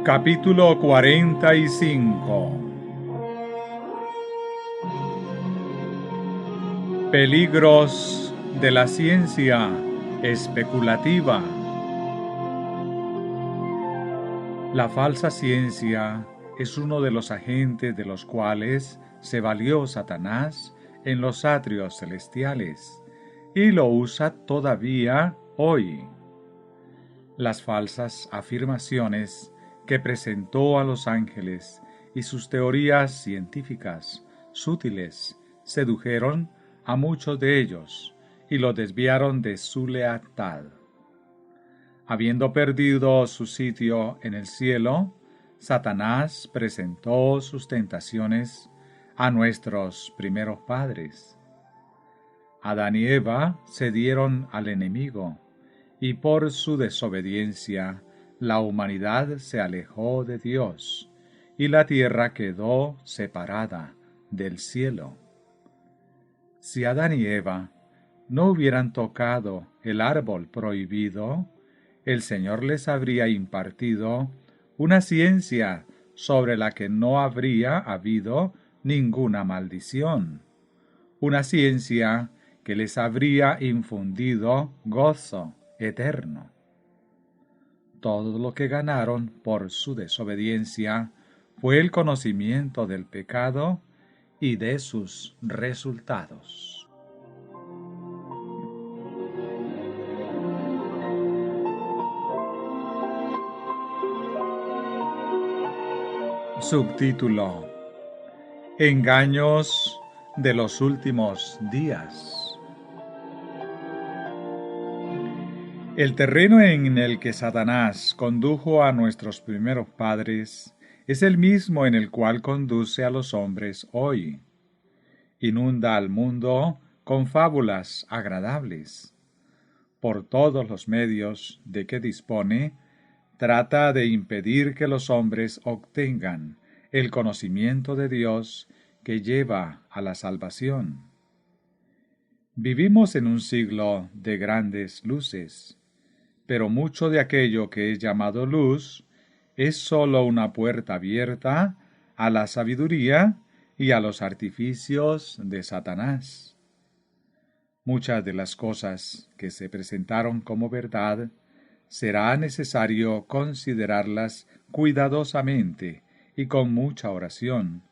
Capítulo 45. Peligros de la ciencia especulativa. La falsa ciencia es uno de los agentes de los cuales se valió Satanás en los atrios celestiales y lo usa todavía hoy. Las falsas afirmaciones que presentó a los ángeles y sus teorías científicas sutiles sedujeron a muchos de ellos y los desviaron de su lealtad. Habiendo perdido su sitio en el cielo, Satanás presentó sus tentaciones a nuestros primeros padres. Adán y Eva cedieron al enemigo, y por su desobediencia la humanidad se alejó de Dios, y la tierra quedó separada del cielo. Si Adán y Eva no hubieran tocado el árbol prohibido, el Señor les habría impartido una ciencia sobre la que no habría habido ninguna maldición, una ciencia que les habría infundido gozo eterno. Todo lo que ganaron por su desobediencia fue el conocimiento del pecado y de sus resultados. Subtítulo: Engaños de los últimos días. El terreno en el que Satanás condujo a nuestros primeros padres es el mismo en el cual conduce a los hombres hoy. Inunda al mundo con fábulas agradables. Por todos los medios de que dispone, trata de impedir que los hombres obtengan el conocimiento de Dios que lleva a la salvación. Vivimos en un siglo de grandes luces, pero mucho de aquello que es llamado luz es sólo una puerta abierta a la sabiduría y a los artificios de Satanás. Muchas de las cosas que se presentaron como verdad será necesario considerarlas cuidadosamente y con mucha oración,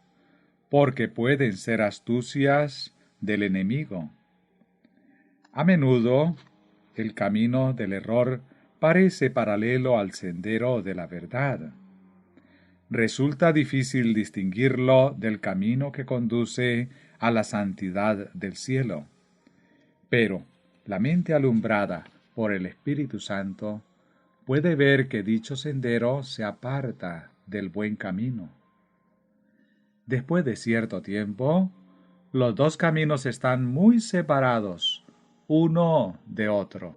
porque pueden ser astucias del enemigo. A menudo, el camino del error parece paralelo al sendero de la verdad. Resulta difícil distinguirlo del camino que conduce a la santidad del cielo. Pero la mente alumbrada por el Espíritu Santo puede ver que dicho sendero se aparta del buen camino. Después de cierto tiempo, los dos caminos están muy separados uno de otro.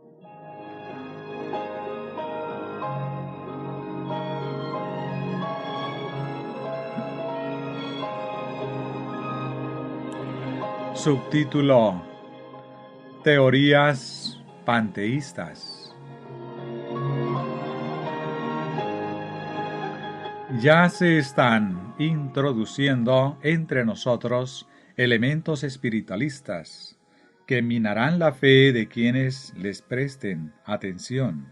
Subtítulo: Teorías panteístas. Ya se están introduciendo entre nosotros elementos espiritualistas que minarán la fe de quienes les presten atención.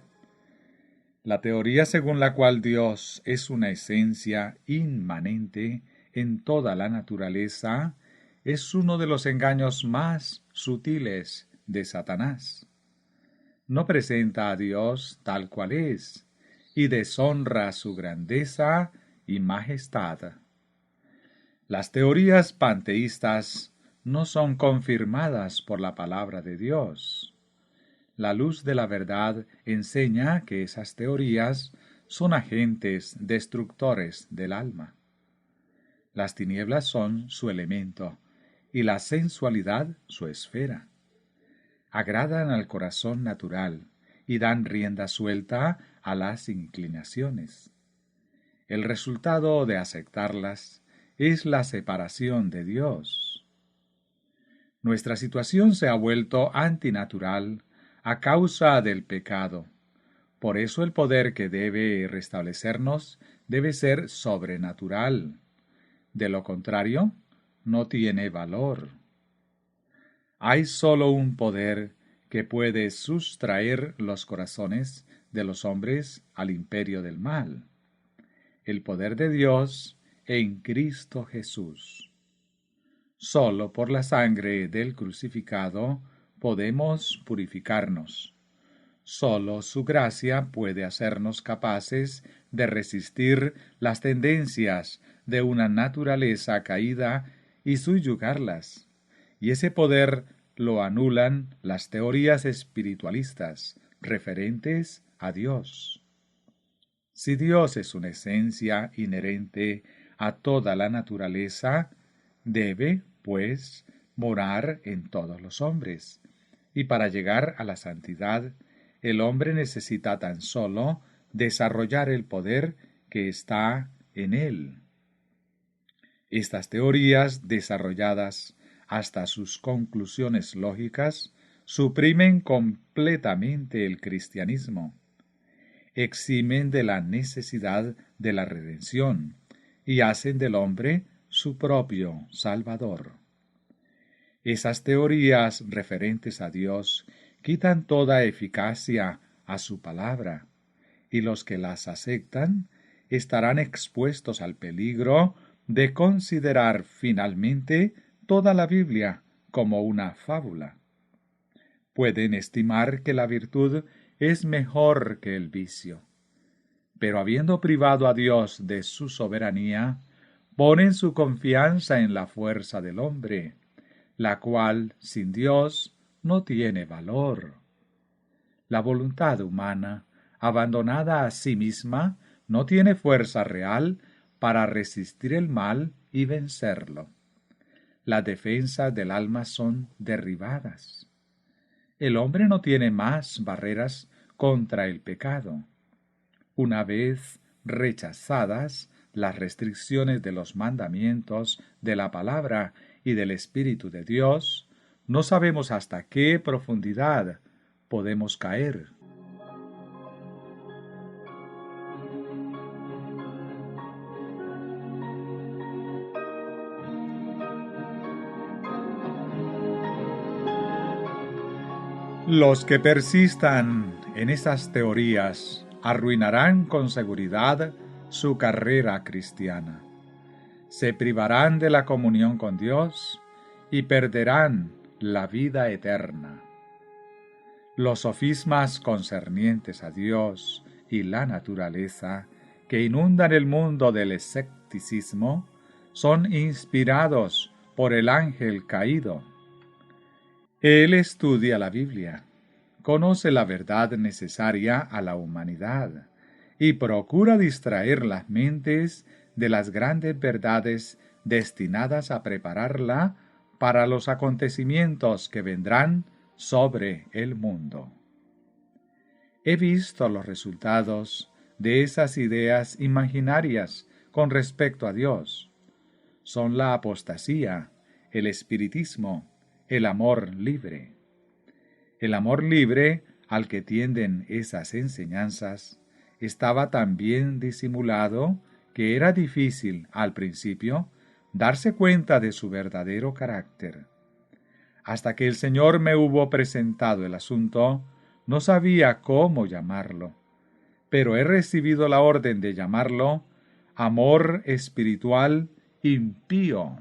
La teoría según la cual Dios es una esencia inmanente en toda la naturaleza es uno de los engaños más sutiles de Satanás. No presenta a Dios tal cual es y deshonra su grandeza y majestad. Las teorías panteístas no son confirmadas por la palabra de Dios. La luz de la verdad enseña que esas teorías son agentes destructores del alma. Las tinieblas son su elemento y la sensualidad su esfera. Agradan al corazón natural y dan rienda suelta a las inclinaciones. El resultado de aceptarlas es la separación de Dios. Nuestra situación se ha vuelto antinatural a causa del pecado. Por eso el poder que debe restablecernos debe ser sobrenatural. De lo contrario, no tiene valor. Hay solo un poder que puede sustraer los corazones de los hombres al imperio del mal. El poder de Dios en Cristo Jesús. Solo por la sangre del crucificado podemos purificarnos. Solo su gracia puede hacernos capaces de resistir las tendencias de una naturaleza caída y subyugarlas. Y ese poder lo anulan las teorías espiritualistas referentes a Dios. Si Dios es una esencia inherente a toda la naturaleza, debe, pues, morar en todos los hombres. Y para llegar a la santidad, el hombre necesita tan solo desarrollar el poder que está en él. Estas teorías, desarrolladas hasta sus conclusiones lógicas, suprimen completamente el cristianismo, eximen de la necesidad de la redención y hacen del hombre su propio Salvador. Esas teorías referentes a Dios quitan toda eficacia a su palabra, y los que las aceptan estarán expuestos al peligro de considerar finalmente toda la Biblia como una fábula. Pueden estimar que la virtud es mejor que el vicio, pero habiendo privado a Dios de su soberanía, ponen su confianza en la fuerza del hombre, la cual, sin Dios, no tiene valor. La voluntad humana, abandonada a sí misma, no tiene fuerza real para resistir el mal y vencerlo. Las defensas del alma son derribadas. El hombre no tiene más barreras contra el pecado. Una vez rechazadas las restricciones de los mandamientos, de la palabra y del Espíritu de Dios, no sabemos hasta qué profundidad podemos caer. Los que persistan en esas teorías arruinarán con seguridad su carrera cristiana. Se privarán de la comunión con Dios y perderán la vida eterna. Los sofismas concernientes a Dios y la naturaleza que inundan el mundo del escepticismo son inspirados por el ángel caído. Él estudia la Biblia, conoce la verdad necesaria a la humanidad y procura distraer las mentes de las grandes verdades destinadas a prepararla para los acontecimientos que vendrán sobre el mundo. He visto los resultados de esas ideas imaginarias con respecto a Dios. Son la apostasía, el espiritismo, el amor libre. El amor libre al que tienden esas enseñanzas estaba tan bien disimulado que era difícil, al principio, darse cuenta de su verdadero carácter. Hasta que el Señor me hubo presentado el asunto, no sabía cómo llamarlo, pero he recibido la orden de llamarlo amor espiritual impío.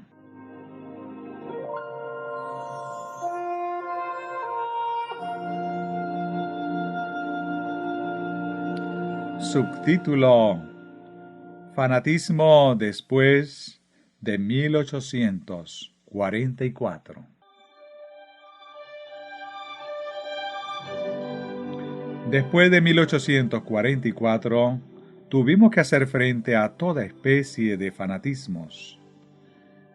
Subtítulo: Fanatismo después de 1844. Después de 1844, tuvimos que hacer frente a toda especie de fanatismos.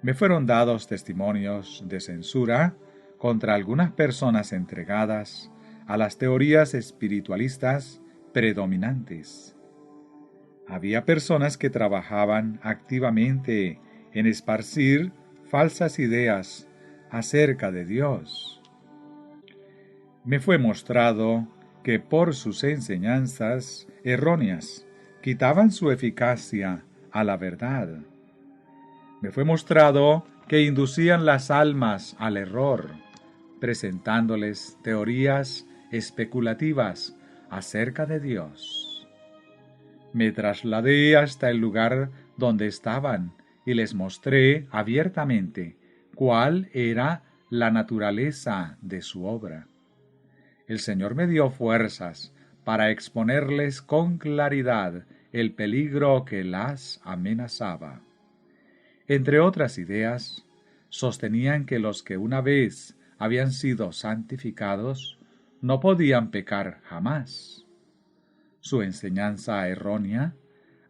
Me fueron dados testimonios de censura contra algunas personas entregadas a las teorías espiritualistas predominantes. Había personas que trabajaban activamente en esparcir falsas ideas acerca de Dios. Me fue mostrado que por sus enseñanzas erróneas quitaban su eficacia a la verdad. Me fue mostrado que inducían las almas al error, presentándoles teorías especulativas acerca de Dios. Me trasladé hasta el lugar donde estaban y les mostré abiertamente cuál era la naturaleza de su obra. El Señor me dio fuerzas para exponerles con claridad el peligro que las amenazaba. Entre otras ideas, sostenían que los que una vez habían sido santificados no podían pecar jamás. Su enseñanza errónea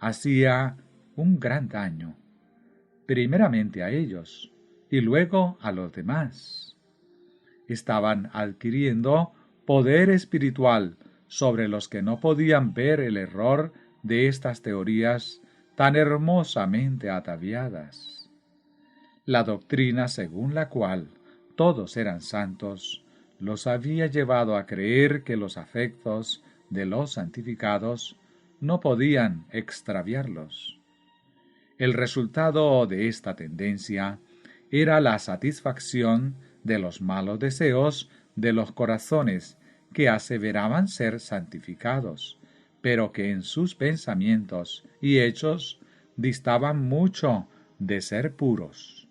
hacía un gran daño, primeramente a ellos y luego a los demás. Estaban adquiriendo poder espiritual sobre los que no podían ver el error de estas teorías tan hermosamente ataviadas. La doctrina según la cual todos eran santos los había llevado a creer que los afectos de los santificados no podían extraviarlos. El resultado de esta tendencia era la satisfacción de los malos deseos de los corazones que aseveraban ser santificados, pero que en sus pensamientos y hechos distaban mucho de ser puros.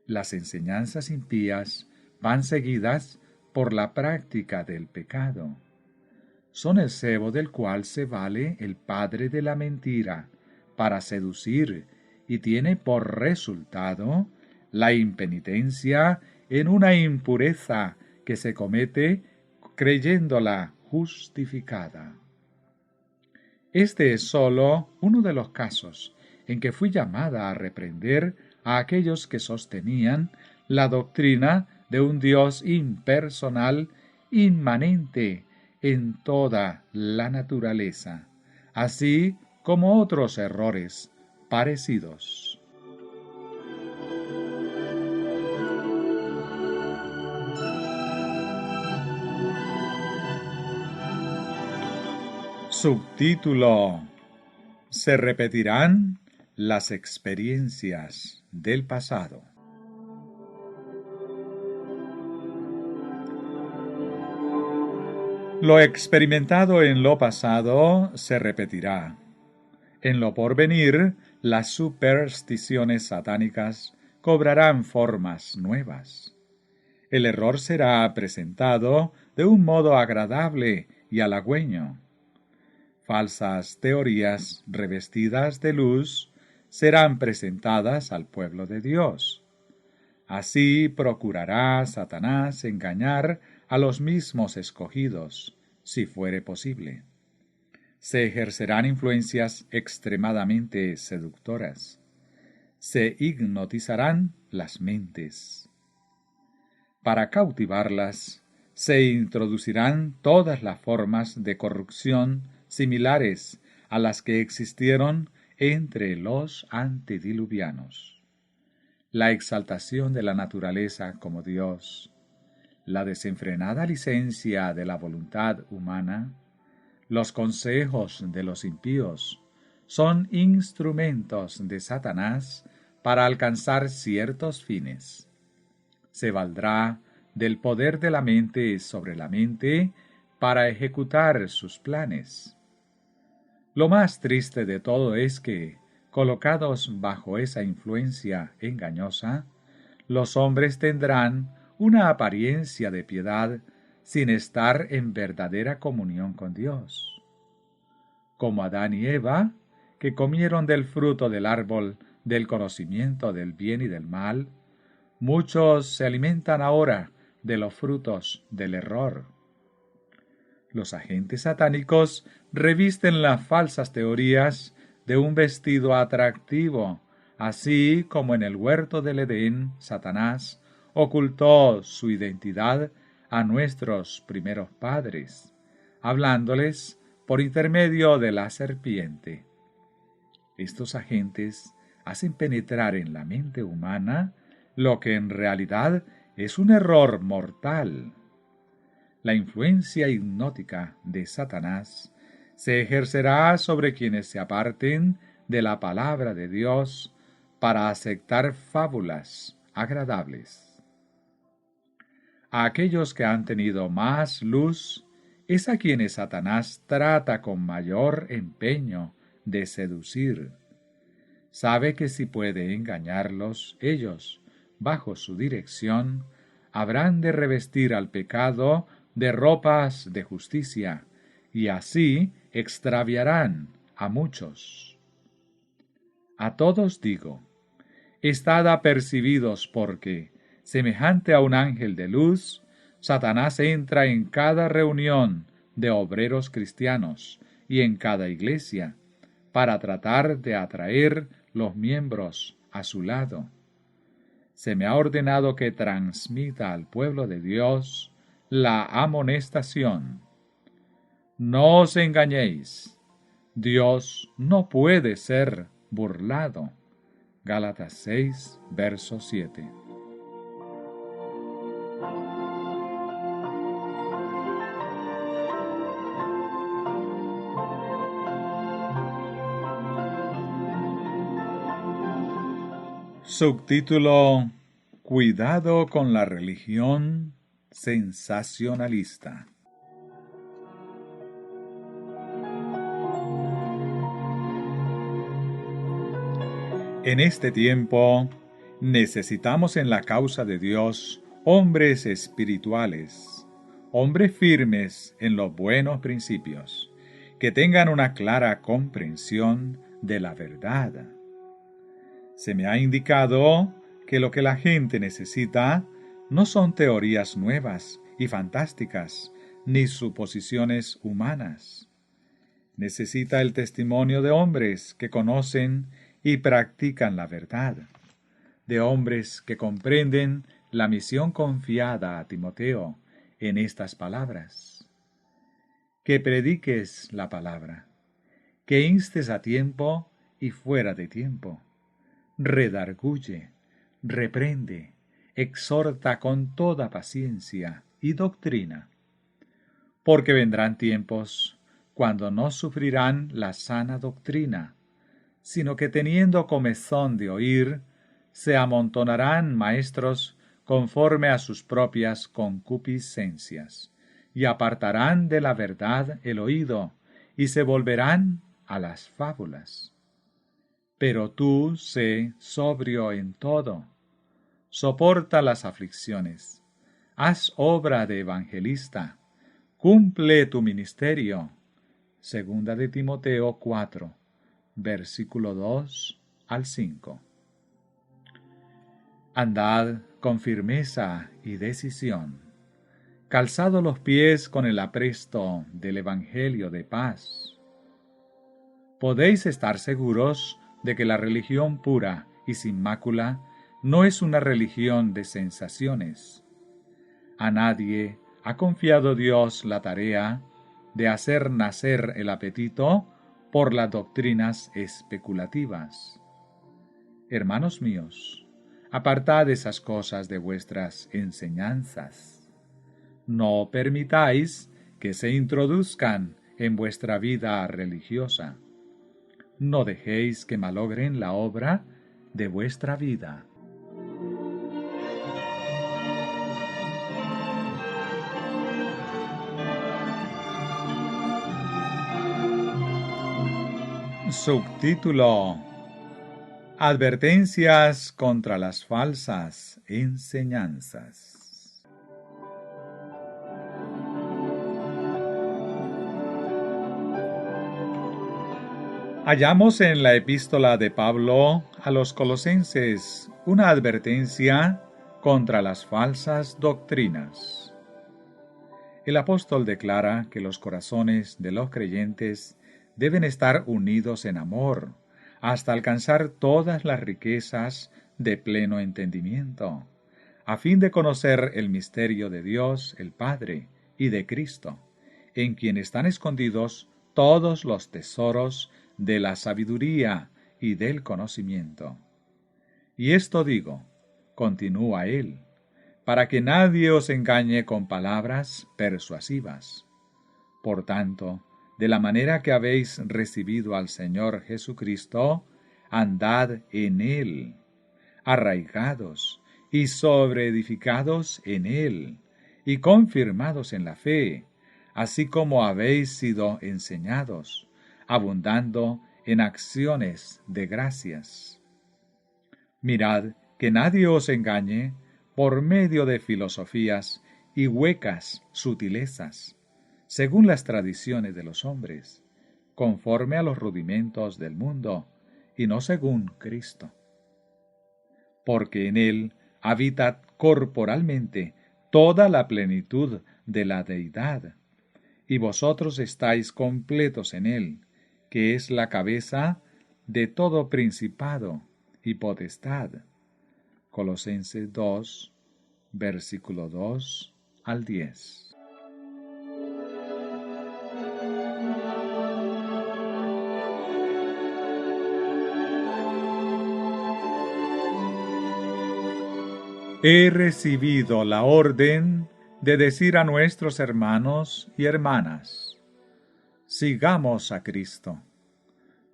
Las enseñanzas impías van seguidas por la práctica del pecado. Son el cebo del cual se vale el padre de la mentira para seducir y tiene por resultado la impenitencia en una impureza que se comete creyéndola justificada. Este es sólo uno de los casos en que fui llamada a reprender a aquellos que sostenían la doctrina de un Dios impersonal, inmanente en toda la naturaleza, así como otros errores parecidos. Subtítulo: Se repetirán las experiencias del pasado. Lo experimentado en lo pasado se repetirá. En lo porvenir, las supersticiones satánicas cobrarán formas nuevas. El error será presentado de un modo agradable y halagüeño. Falsas teorías revestidas de luz serán presentadas al pueblo de Dios. Así procurará Satanás engañar a los mismos escogidos, si fuere posible. Se ejercerán influencias extremadamente seductoras. Se hipnotizarán las mentes. Para cautivarlas, se introducirán todas las formas de corrupción similares a las que existieron entre los antediluvianos. La exaltación de la naturaleza como Dios, la desenfrenada licencia de la voluntad humana, los consejos de los impíos son instrumentos de Satanás para alcanzar ciertos fines. Se valdrá del poder de la mente sobre la mente para ejecutar sus planes. Lo más triste de todo es que, colocados bajo esa influencia engañosa, los hombres tendrán una apariencia de piedad sin estar en verdadera comunión con Dios. Como Adán y Eva, que comieron del fruto del árbol del conocimiento del bien y del mal, muchos se alimentan ahora de los frutos del error. Los agentes satánicos revisten las falsas teorías de un vestido atractivo, así como en el huerto del Edén, Satanás ocultó su identidad a nuestros primeros padres, hablándoles por intermedio de la serpiente. Estos agentes hacen penetrar en la mente humana lo que en realidad es un error mortal. La influencia hipnótica de Satanás se ejercerá sobre quienes se aparten de la palabra de Dios para aceptar fábulas agradables. A aquellos que han tenido más luz es a quienes Satanás trata con mayor empeño de seducir. Sabe que si puede engañarlos, ellos, bajo su dirección, habrán de revestir al pecado de ropas de justicia, y así extraviarán a muchos. A todos digo, estad apercibidos porque, semejante a un ángel de luz, Satanás entra en cada reunión de obreros cristianos y en cada iglesia, para tratar de atraer los miembros a su lado. Se me ha ordenado que transmita al pueblo de Dios la amonestación. No os engañéis, Dios no puede ser burlado. Gálatas 6, verso 7. Subtítulo: Cuidado con la religión sensacionalista. En este tiempo necesitamos en la causa de Dios hombres espirituales, hombres firmes en los buenos principios, que tengan una clara comprensión de la verdad. Se me ha indicado que lo que la gente necesita no son teorías nuevas y fantásticas, ni suposiciones humanas. Necesita el testimonio de hombres que conocen y practican la verdad, de hombres que comprenden la misión confiada a Timoteo en estas palabras. Que prediques la palabra, que instes a tiempo y fuera de tiempo, redarguye, reprende, exhorta con toda paciencia y doctrina, porque vendrán tiempos cuando no sufrirán la sana doctrina, sino que teniendo comezón de oír, se amontonarán maestros conforme a sus propias concupiscencias, y apartarán de la verdad el oído, y se volverán a las fábulas. Pero tú sé sobrio en todo, soporta las aflicciones, haz obra de evangelista, cumple tu ministerio. Segunda de Timoteo 4, versículo 2 al 5. Andad con firmeza y decisión, calzado los pies con el apresto del Evangelio de paz. Podéis estar seguros de que la religión pura y sin mácula no es una religión de sensaciones. A nadie ha confiado Dios la tarea de hacer nacer el apetito por las doctrinas especulativas. Hermanos míos, apartad esas cosas de vuestras enseñanzas. No permitáis que se introduzcan en vuestra vida religiosa. No dejéis que malogren la obra de vuestra vida. Subtítulo: Advertencias contra las falsas enseñanzas. Hallamos en la epístola de Pablo a los Colosenses una advertencia contra las falsas doctrinas. El apóstol declara que los corazones de los creyentes deben estar unidos en amor, hasta alcanzar todas las riquezas de pleno entendimiento, a fin de conocer el misterio de Dios el Padre y de Cristo, en quien están escondidos todos los tesoros de la sabiduría y del conocimiento. Y esto digo, continúa él, para que nadie os engañe con palabras persuasivas. Por tanto, de la manera que habéis recibido al Señor Jesucristo, andad en Él, arraigados y sobreedificados en Él, y confirmados en la fe, así como habéis sido enseñados, abundando en acciones de gracias. Mirad que nadie os engañe por medio de filosofías y huecas sutilezas, según las tradiciones de los hombres, conforme a los rudimentos del mundo, y no según Cristo. Porque en Él habita corporalmente toda la plenitud de la deidad, y vosotros estáis completos en Él, que es la cabeza de todo principado y potestad. Colosenses 2, versículo 2 al 10. He recibido la orden de decir a nuestros hermanos y hermanas: sigamos a Cristo.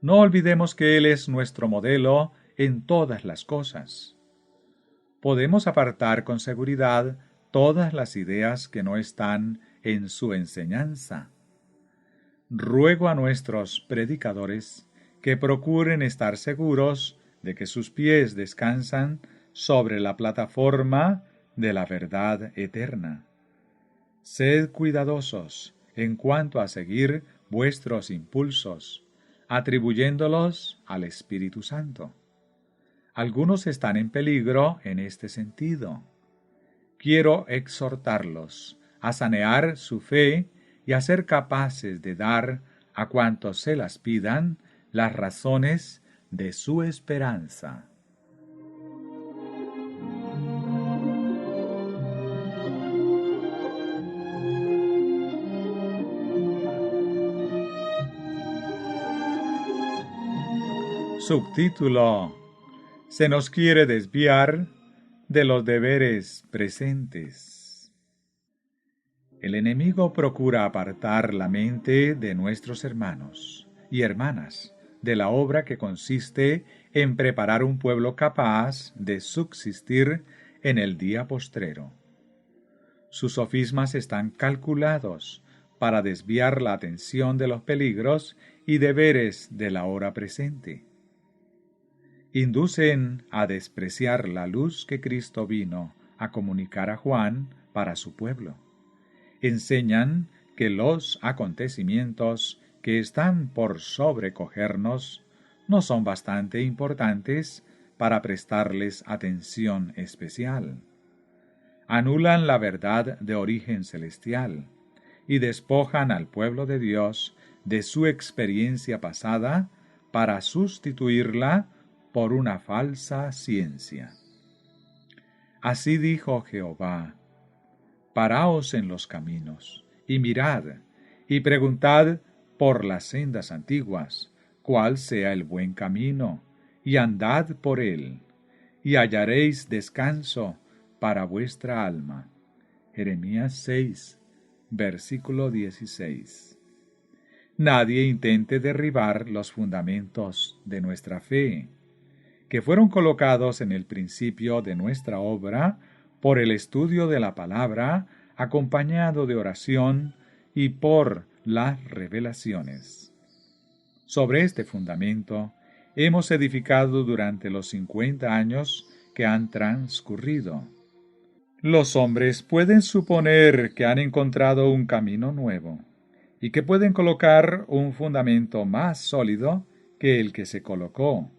No olvidemos que Él es nuestro modelo en todas las cosas. Podemos apartar con seguridad todas las ideas que no están en su enseñanza. Ruego a nuestros predicadores que procuren estar seguros de que sus pies descansan sobre la plataforma de la verdad eterna. Sed cuidadosos en cuanto a seguir vuestros impulsos, atribuyéndolos al Espíritu Santo. Algunos están en peligro en este sentido. Quiero exhortarlos a sanear su fe y a ser capaces de dar a cuantos se las pidan las razones de su esperanza. Subtítulo: se nos quiere desviar de los deberes presentes. El enemigo procura apartar la mente de nuestros hermanos y hermanas de la obra que consiste en preparar un pueblo capaz de subsistir en el día postrero. Sus sofismas están calculados para desviar la atención de los peligros y deberes de la hora presente. Inducen a despreciar la luz que Cristo vino a comunicar a Juan para su pueblo. Enseñan que los acontecimientos que están por sobrecogernos no son bastante importantes para prestarles atención especial. Anulan la verdad de origen celestial y despojan al pueblo de Dios de su experiencia pasada para sustituirla por una falsa ciencia. Así dijo Jehová: paraos en los caminos, y mirad, y preguntad por las sendas antiguas, cuál sea el buen camino, y andad por él, y hallaréis descanso para vuestra alma. Jeremías 6, versículo 16. Nadie intente derribar los fundamentos de nuestra fe, que fueron colocados en el principio de nuestra obra por el estudio de la palabra, acompañado de oración y por las revelaciones. Sobre este fundamento hemos edificado durante los 50 años que han transcurrido. Los hombres pueden suponer que han encontrado un camino nuevo y que pueden colocar un fundamento más sólido que el que se colocó.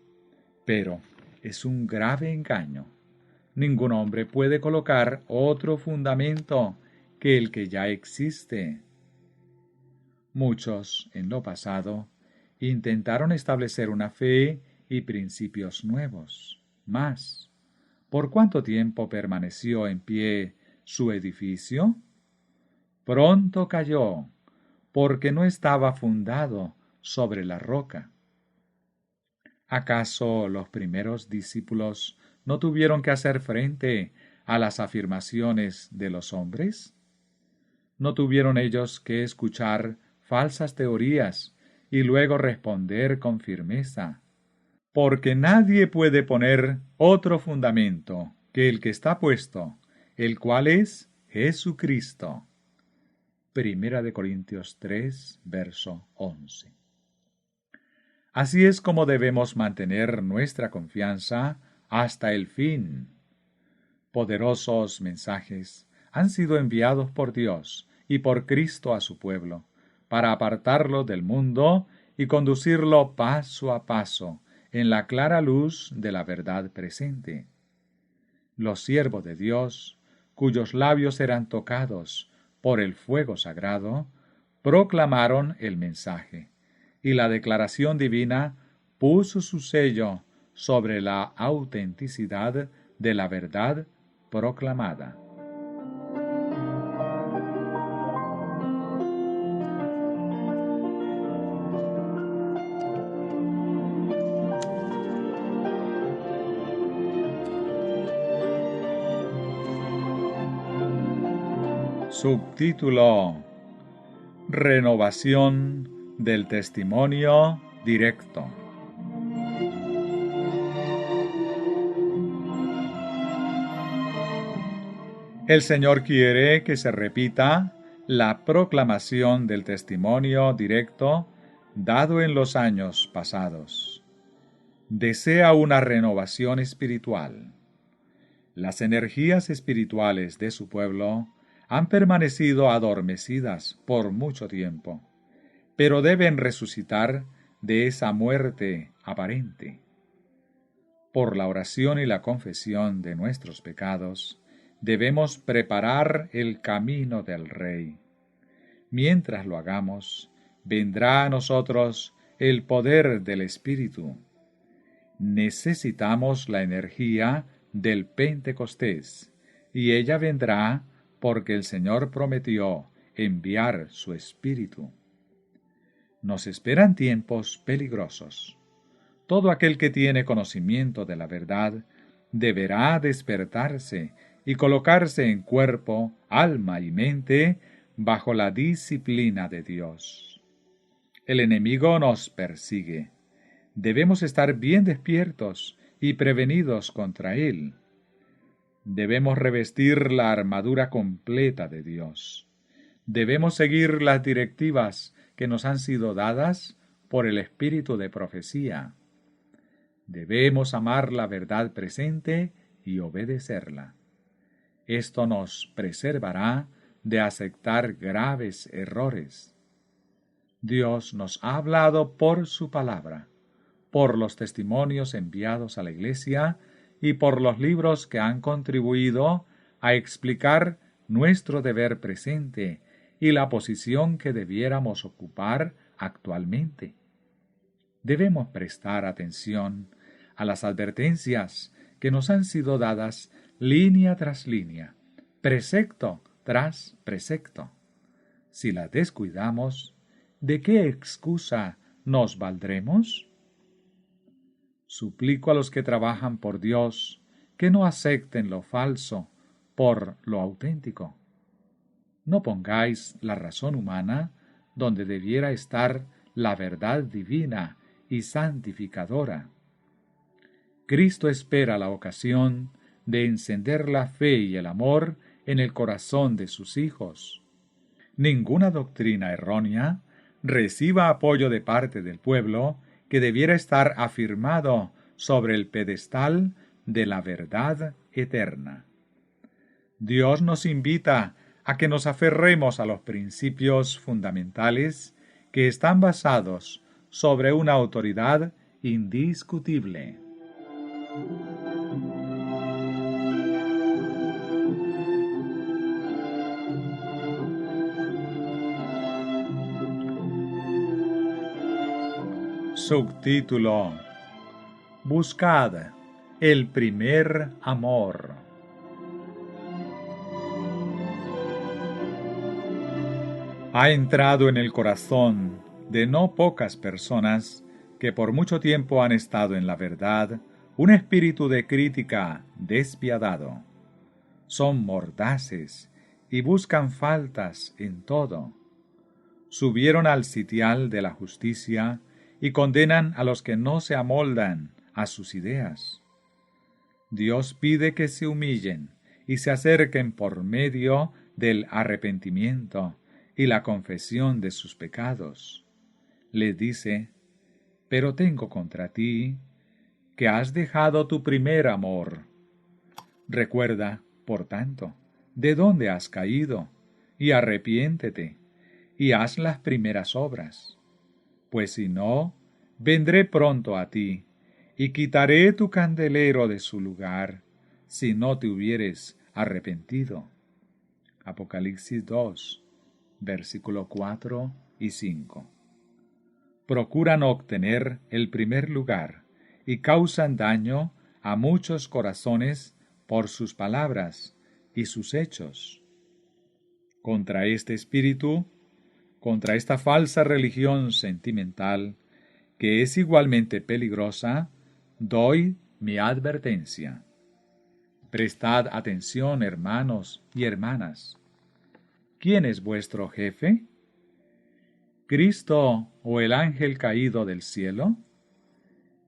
Pero es un grave engaño. Ningún hombre puede colocar otro fundamento que el que ya existe. Muchos, en lo pasado, intentaron establecer una fe y principios nuevos. Mas, ¿por cuánto tiempo permaneció en pie su edificio? Pronto cayó, porque no estaba fundado sobre la roca. ¿Acaso los primeros discípulos no tuvieron que hacer frente a las afirmaciones de los hombres? ¿No tuvieron ellos que escuchar falsas teorías y luego responder con firmeza? Porque nadie puede poner otro fundamento que el que está puesto, el cual es Jesucristo. Primera de Corintios 3, verso 11. Así es como debemos mantener nuestra confianza hasta el fin. Poderosos mensajes han sido enviados por Dios y por Cristo a su pueblo, para apartarlo del mundo y conducirlo paso a paso en la clara luz de la verdad presente. Los siervos de Dios, cuyos labios eran tocados por el fuego sagrado, proclamaron el mensaje, y la declaración divina puso su sello sobre la autenticidad de la verdad proclamada. Subtítulo: Renovación del testimonio directo. El Señor quiere que se repita la proclamación del testimonio directo dado en los años pasados. Desea una renovación espiritual. Las energías espirituales de su pueblo han permanecido adormecidas por mucho tiempo, pero deben resucitar de esa muerte aparente. Por la oración y la confesión de nuestros pecados, debemos preparar el camino del Rey. Mientras lo hagamos, vendrá a nosotros el poder del Espíritu. Necesitamos la energía del Pentecostés, y ella vendrá porque el Señor prometió enviar su Espíritu. Nos esperan tiempos peligrosos. Todo aquel que tiene conocimiento de la verdad deberá despertarse y colocarse en cuerpo, alma y mente bajo la disciplina de Dios. El enemigo nos persigue. Debemos estar bien despiertos y prevenidos contra él. Debemos revestir la armadura completa de Dios. Debemos seguir las directivas que nos han sido dadas por el espíritu de profecía. Debemos amar la verdad presente y obedecerla. Esto nos preservará de aceptar graves errores. Dios nos ha hablado por su palabra, por los testimonios enviados a la Iglesia y por los libros que han contribuido a explicar nuestro deber presente y la posición que debiéramos ocupar actualmente. Debemos prestar atención a las advertencias que nos han sido dadas línea tras línea, precepto tras precepto. Si las descuidamos, ¿de qué excusa nos valdremos? Suplico a los que trabajan por Dios que no acepten lo falso por lo auténtico. No pongáis la razón humana donde debiera estar la verdad divina y santificadora. Cristo espera la ocasión de encender la fe y el amor en el corazón de sus hijos. Ninguna doctrina errónea reciba apoyo de parte del pueblo que debiera estar afirmado sobre el pedestal de la verdad eterna. Dios nos invita a que nos aferremos a los principios fundamentales que están basados sobre una autoridad indiscutible. Subtítulo: Buscad el primer amor. Ha entrado en el corazón de no pocas personas que por mucho tiempo han estado en la verdad un espíritu de crítica despiadado. son mordaces y buscan faltas en todo. Subieron al sitial de la justicia y condenan a los que no se amoldan a sus ideas. Dios pide que se humillen y se acerquen por medio del arrepentimiento y la confesión de sus pecados. Les dice: pero tengo contra ti que has dejado tu primer amor. Recuerda, por tanto, de dónde has caído, y arrepiéntete, y haz las primeras obras. Pues si no, vendré pronto a ti, y quitaré tu candelero de su lugar, si no te hubieres arrepentido. Apocalipsis 2, versículo 4 y 5. Procuran obtener el primer lugar y causan daño a muchos corazones por sus palabras y sus hechos. Contra este espíritu, contra esta falsa religión sentimental, que es igualmente peligrosa, doy mi advertencia. Prestad atención, hermanos y hermanas. ¿Quién es vuestro jefe? ¿Cristo o el ángel caído del cielo?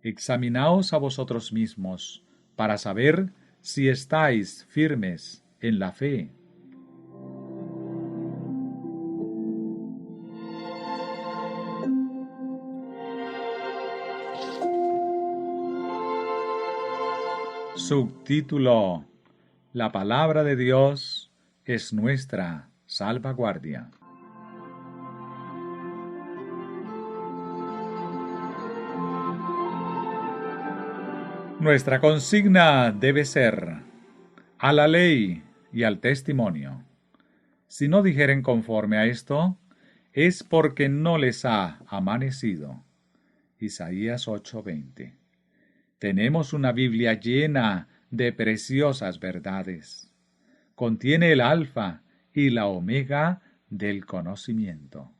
Examinaos a vosotros mismos para saber si estáis firmes en la fe. Subtítulo: La palabra de Dios es nuestra salvaguardia. Nuestra consigna debe ser: a la ley y al testimonio. Si no dijeren conforme a esto, es porque no les ha amanecido. Isaías 8:20. Tenemos una Biblia llena de preciosas verdades. Contiene el alfa y la omega del conocimiento.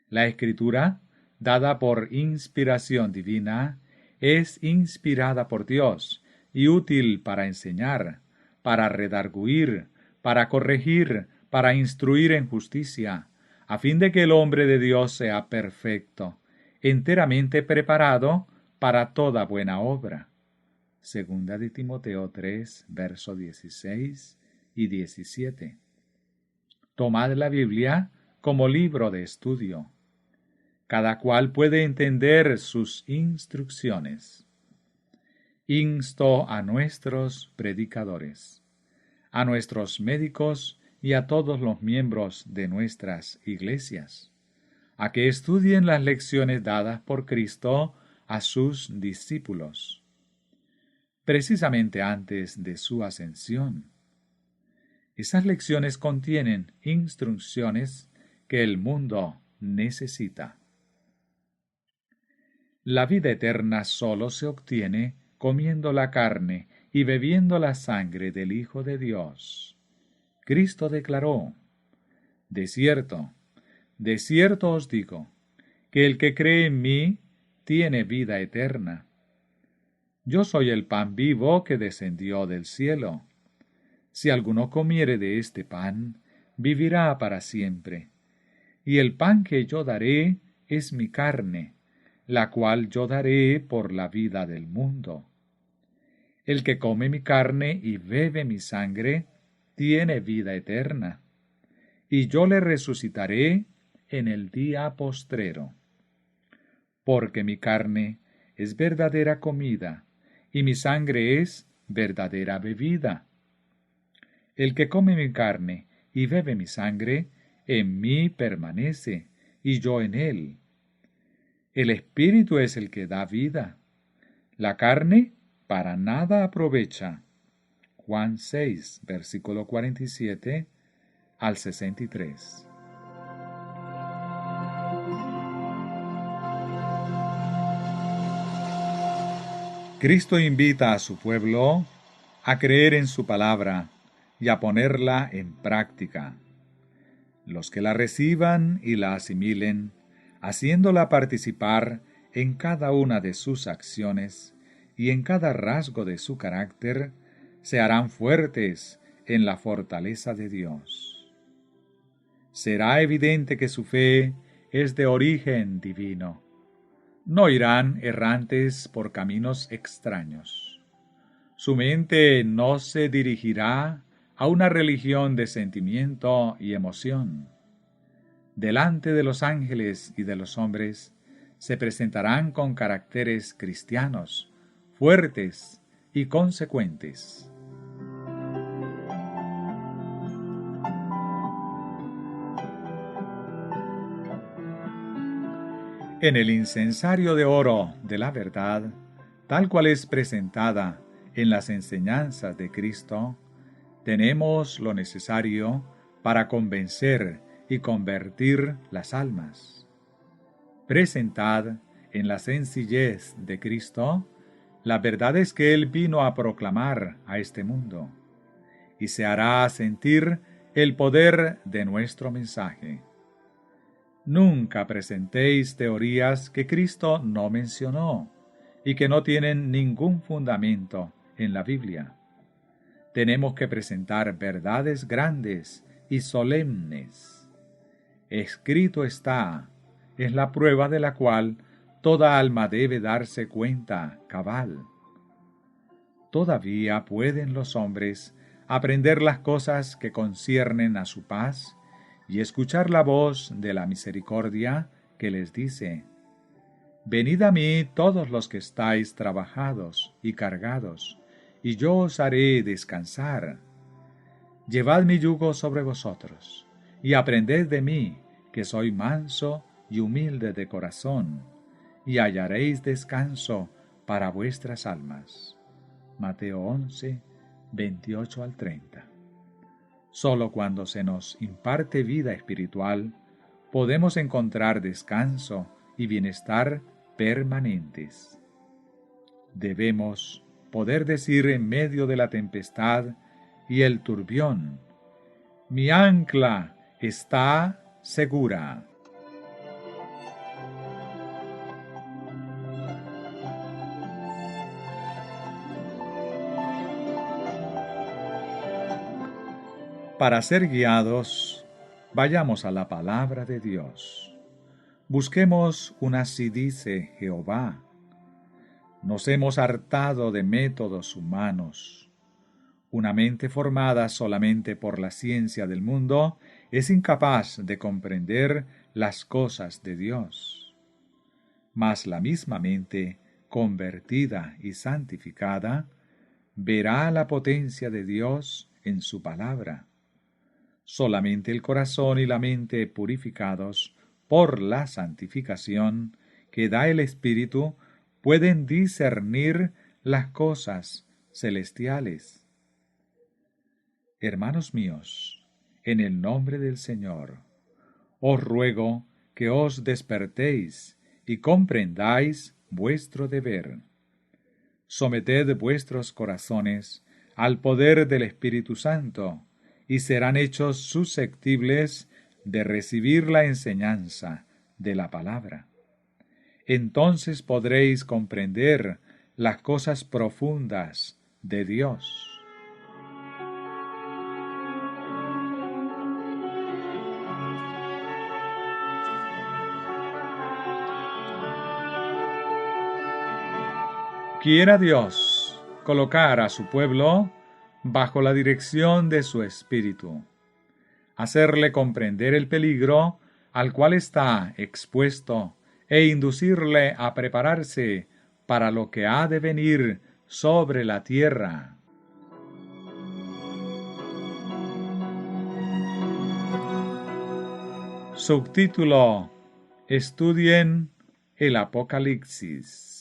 La Escritura, dada por inspiración divina, es inspirada por Dios y útil para enseñar, para redarguir, para corregir, para instruir en justicia, a fin de que el hombre de Dios sea perfecto, enteramente preparado para toda buena obra. Segunda de Timoteo 3, versos 16 y 17. Tomad la Biblia como libro de estudio. Cada cual puede entender sus instrucciones. Insto a nuestros predicadores, a nuestros médicos y a todos los miembros de nuestras iglesias, a que estudien las lecciones dadas por Cristo a sus discípulos, precisamente antes de su ascensión. Esas lecciones contienen instrucciones que el mundo necesita. La vida eterna sólo se obtiene comiendo la carne y bebiendo la sangre del Hijo de Dios. Cristo declaró: de cierto os digo, que el que cree en mí tiene vida eterna. Yo soy el pan vivo que descendió del cielo. Si alguno comiere de este pan, vivirá para siempre. Y el pan que yo daré es mi carne, la cual yo daré por la vida del mundo. El que come mi carne y bebe mi sangre, tiene vida eterna, y yo le resucitaré en el día postrero. Porque mi carne es verdadera comida, y mi sangre es verdadera bebida. El que come mi carne y bebe mi sangre, en mí permanece, y yo en él. El Espíritu es el que da vida. La carne para nada aprovecha. Juan 6, versículo 47 al 63. Cristo invita a su pueblo a creer en su palabra y a ponerla en práctica. Los que la reciban y la asimilen, haciéndola participar en cada una de sus acciones y en cada rasgo de su carácter, se harán fuertes en la fortaleza de Dios. Será evidente que su fe es de origen divino. No irán errantes por caminos extraños. Su mente no se dirigirá a una religión de sentimiento y emoción. Delante de los ángeles y de los hombres se presentarán con caracteres cristianos, fuertes y consecuentes. En el incensario de oro de la verdad, tal cual es presentada en las enseñanzas de Cristo, tenemos lo necesario para convencer y convertir las almas. Presentad en la sencillez de Cristo las verdades que Él vino a proclamar a este mundo, y se hará sentir el poder de nuestro mensaje. Nunca presentéis teorías que Cristo no mencionó y que no tienen ningún fundamento en la Biblia. Tenemos que presentar verdades grandes y solemnes. Escrito está, es la prueba de la cual toda alma debe darse cuenta cabal. Todavía pueden los hombres aprender las cosas que conciernen a su paz y escuchar la voz de la misericordia que les dice: Venid a mí todos los que estáis trabajados y cargados, y yo os haré descansar. Llevad mi yugo sobre vosotros, y aprended de mí, que soy manso y humilde de corazón, y hallaréis descanso para vuestras almas. Mateo 11, 28 al 30. Solo cuando se nos imparte vida espiritual, podemos encontrar descanso y bienestar permanentes. Debemos poder decir en medio de la tempestad y el turbión: mi ancla está segura. Para ser guiados, vayamos a la palabra de Dios. Busquemos un así dice Jehová. Nos hemos hartado de métodos humanos. Una mente formada solamente por la ciencia del mundo es incapaz de comprender las cosas de Dios. Mas la misma mente, convertida y santificada, verá la potencia de Dios en su palabra. Solamente el corazón y la mente purificados por la santificación que da el Espíritu pueden discernir las cosas celestiales. Hermanos míos, en el nombre del Señor, os ruego que os despertéis y comprendáis vuestro deber. Someted vuestros corazones al poder del Espíritu Santo, y serán hechos susceptibles de recibir la enseñanza de la palabra. Entonces podréis comprender las cosas profundas de Dios. Quiera Dios colocar a su pueblo bajo la dirección de su Espíritu, hacerle comprender el peligro al cual está expuesto e inducirle a prepararse para lo que ha de venir sobre la tierra. Subtítulo: Estudien el Apocalipsis.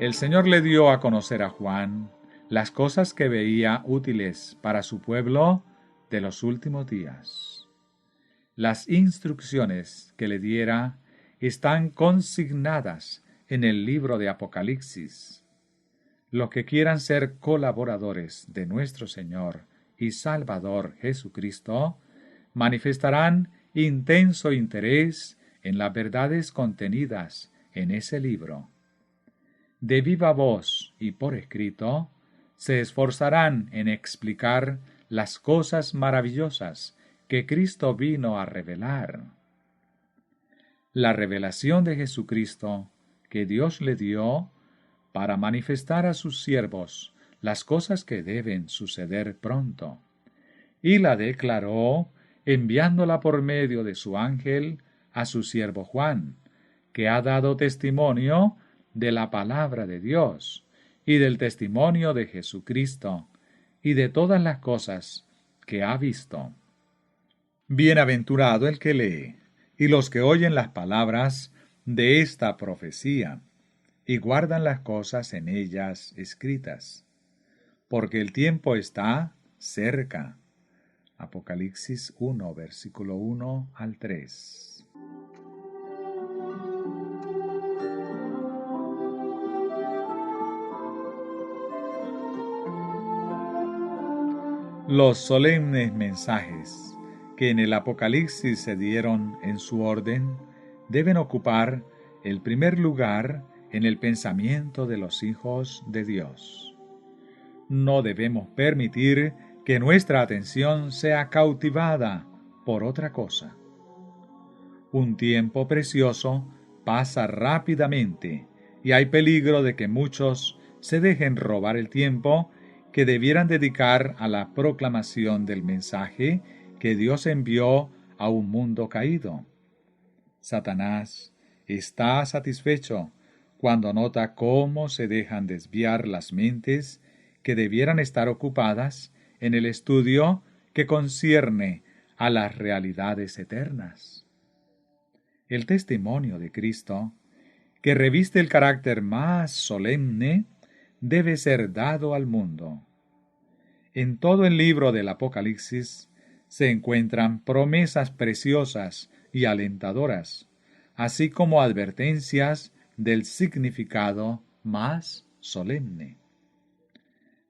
El Señor le dio a conocer a Juan las cosas que veía útiles para su pueblo de los últimos días. Las instrucciones que le diera están consignadas en el libro de Apocalipsis. Los que quieran ser colaboradores de nuestro Señor y Salvador Jesucristo manifestarán intenso interés en las verdades contenidas en ese libro. de viva voz y por escrito, se esforzarán en explicar las cosas maravillosas que Cristo vino a revelar. La revelación de Jesucristo que Dios le dio para manifestar a sus siervos las cosas que deben suceder pronto, y la declaró enviándola por medio de su ángel a su siervo Juan, que ha dado testimonio de la palabra de Dios y del testimonio de Jesucristo y de todas las cosas que ha visto. Bienaventurado el que lee y los que oyen las palabras de esta profecía y guardan las cosas en ellas escritas, porque el tiempo está cerca. Apocalipsis 1, versículo 1 al 3. Los solemnes mensajes que en el Apocalipsis se dieron en su orden deben ocupar el primer lugar en el pensamiento de los hijos de Dios. No debemos permitir que nuestra atención sea cautivada por otra cosa. Un tiempo precioso pasa rápidamente y hay peligro de que muchos se dejen robar el tiempo que debieran dedicar a la proclamación del mensaje que Dios envió a un mundo caído. Satanás está satisfecho cuando nota cómo se dejan desviar las mentes que debieran estar ocupadas en el estudio que concierne a las realidades eternas. El testimonio de Cristo, que reviste el carácter más solemne, debe ser dado al mundo. En todo el libro del Apocalipsis se encuentran promesas preciosas y alentadoras, así como advertencias del significado más solemne.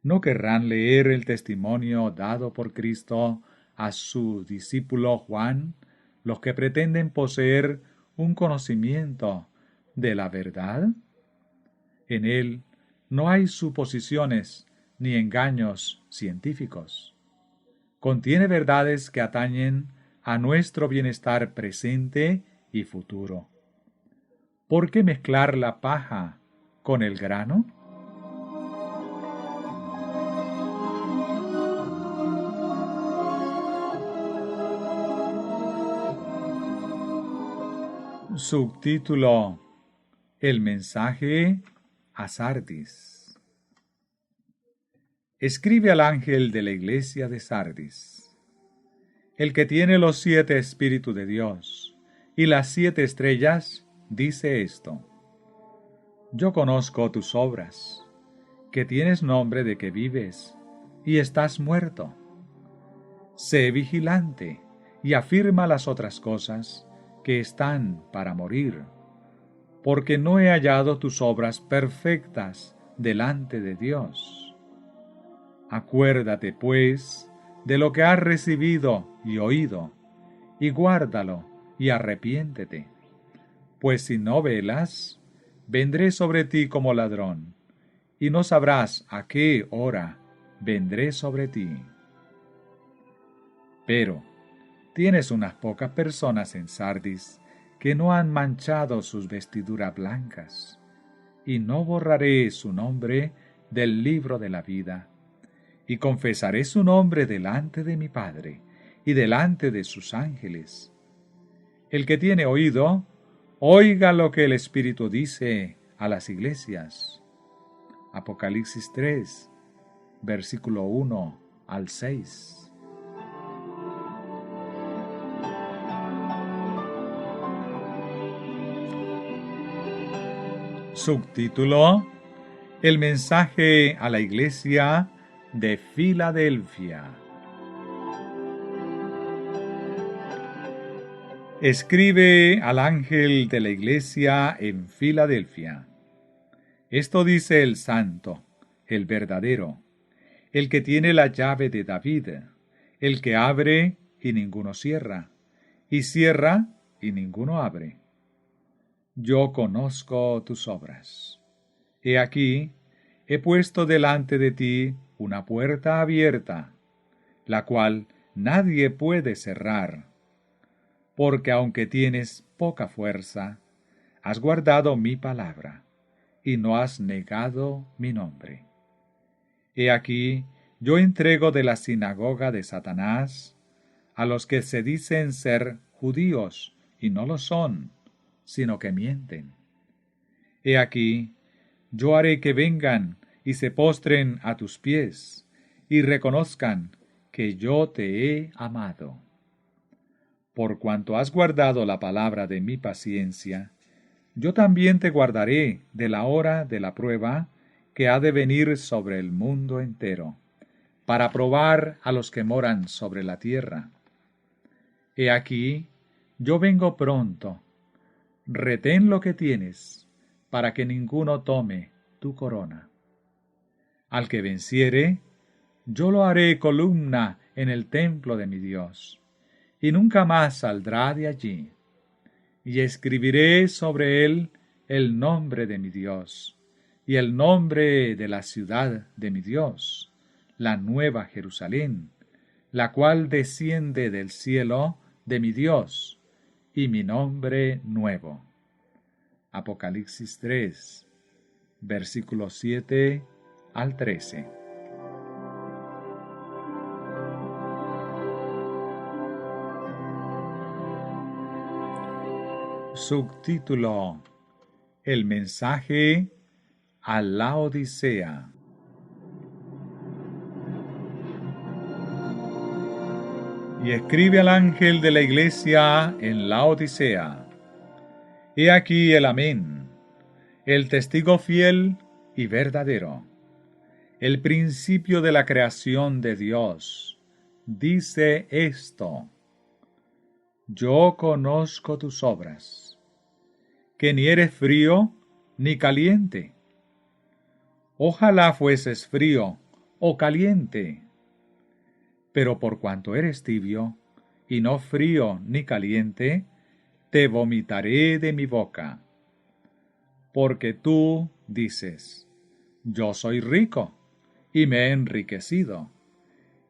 ¿No querrán leer el testimonio dado por Cristo a su discípulo Juan los que pretenden poseer un conocimiento de la verdad? En él no hay suposiciones ni engaños científicos. Contiene verdades que atañen a nuestro bienestar presente y futuro. ¿Por qué mezclar la paja con el grano? Subtítulo: El mensaje a Sardis. Escribe al ángel de la iglesia de Sardis: el que tiene los 7 espíritus de Dios y las 7 estrellas, dice esto: yo conozco tus obras, que tienes nombre de que vives y estás muerto. Sé vigilante y afirma las otras cosas que están para morir, porque no he hallado tus obras perfectas delante de Dios. Acuérdate, pues, de lo que has recibido y oído, y guárdalo y arrepiéntete. Pues si no velas, vendré sobre ti como ladrón, y no sabrás a qué hora vendré sobre ti. Pero tienes unas pocas personas en Sardis que no han manchado sus vestiduras blancas, y no borraré su nombre del libro de la vida, y confesaré su nombre delante de mi Padre y delante de sus ángeles. El que tiene oído, oiga lo que el Espíritu dice a las iglesias. Apocalipsis 3, versículo 1 al 6. Subtítulo: El mensaje a la iglesia de Filadelfia. Escribe al ángel de la iglesia en Filadelfia: esto dice el santo, el verdadero, el que tiene la llave de David, el que abre y ninguno cierra, y cierra y ninguno abre. Yo conozco tus obras, He aquí, he puesto delante de ti una puerta abierta, la cual nadie puede cerrar, porque aunque tienes poca fuerza, has guardado mi palabra, y no has negado mi nombre. He aquí, yo entrego de la sinagoga de Satanás a los que se dicen ser judíos, y no lo son, sino que mienten. He aquí, yo haré que vengan y se postren a tus pies, y reconozcan que yo te he amado. Por cuanto has guardado la palabra de mi paciencia, yo también te guardaré de la hora de la prueba que ha de venir sobre el mundo entero, para probar a los que moran sobre la tierra. He aquí, yo vengo pronto. Retén lo que tienes, para que ninguno tome tu corona. Al que venciere, yo lo haré columna en el templo de mi Dios, y nunca más saldrá de allí. Y escribiré sobre él el nombre de mi Dios, y el nombre de la ciudad de mi Dios, la nueva Jerusalén, la cual desciende del cielo de mi Dios, y mi nombre nuevo. Apocalipsis 3, versículos 7 al 13. Subtítulo: El mensaje a la Odisea. Y escribe al ángel de la iglesia en la Odisea. He aquí el Amén, el testigo fiel y verdadero, el principio de la creación de Dios. Dice esto: Yo conozco tus obras, que ni eres frío ni caliente. Ojalá fueses frío o caliente. Pero por cuanto eres tibio, y no frío ni caliente, te vomitaré de mi boca. Porque tú dices: Yo soy rico, y me he enriquecido,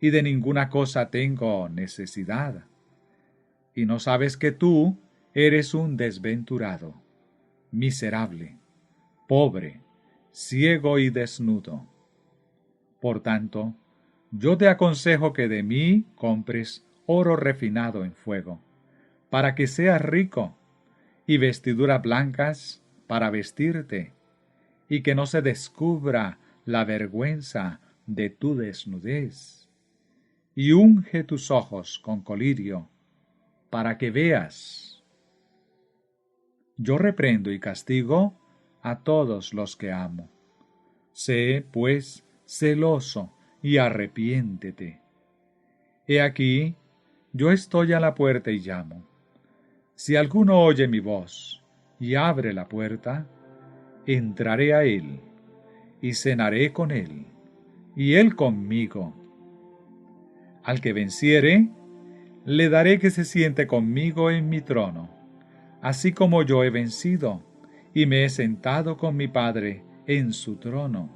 y de ninguna cosa tengo necesidad. Y no sabes que tú eres un desventurado, miserable, pobre, ciego y desnudo. Por tanto, yo te aconsejo que de mí compres oro refinado en fuego, para que seas rico, y vestiduras blancas para vestirte, y que no se descubra la vergüenza de tu desnudez. Y unge tus ojos con colirio, para que veas. Yo reprendo y castigo a todos los que amo. Sé, pues, celoso y arrepiéntete. He aquí, yo estoy a la puerta y llamo. Si alguno oye mi voz y abre la puerta, entraré a él y cenaré con él, y él conmigo. Al que venciere, le daré que se siente conmigo en mi trono, así como yo he vencido y me he sentado con mi Padre en su trono.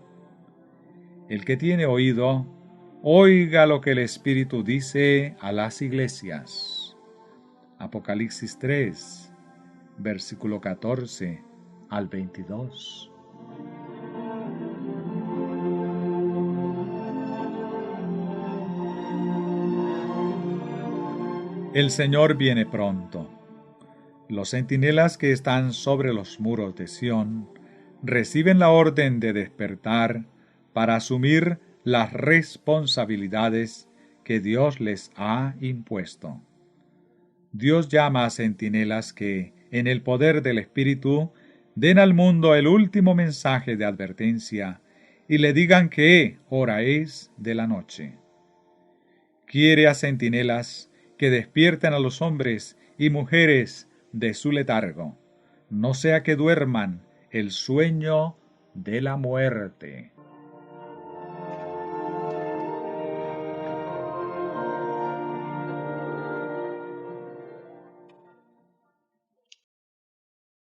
El que tiene oído, oiga lo que el Espíritu dice a las iglesias. Apocalipsis 3, versículo 14 al 22. El Señor viene pronto. Los centinelas que están sobre los muros de Sión reciben la orden de despertar para asumir las responsabilidades que Dios les ha impuesto. Dios llama a centinelas que, en el poder del Espíritu, den al mundo el último mensaje de advertencia y le digan qué hora es de la noche. Quiere a centinelas que despierten a los hombres y mujeres de su letargo, no sea que duerman el sueño de la muerte.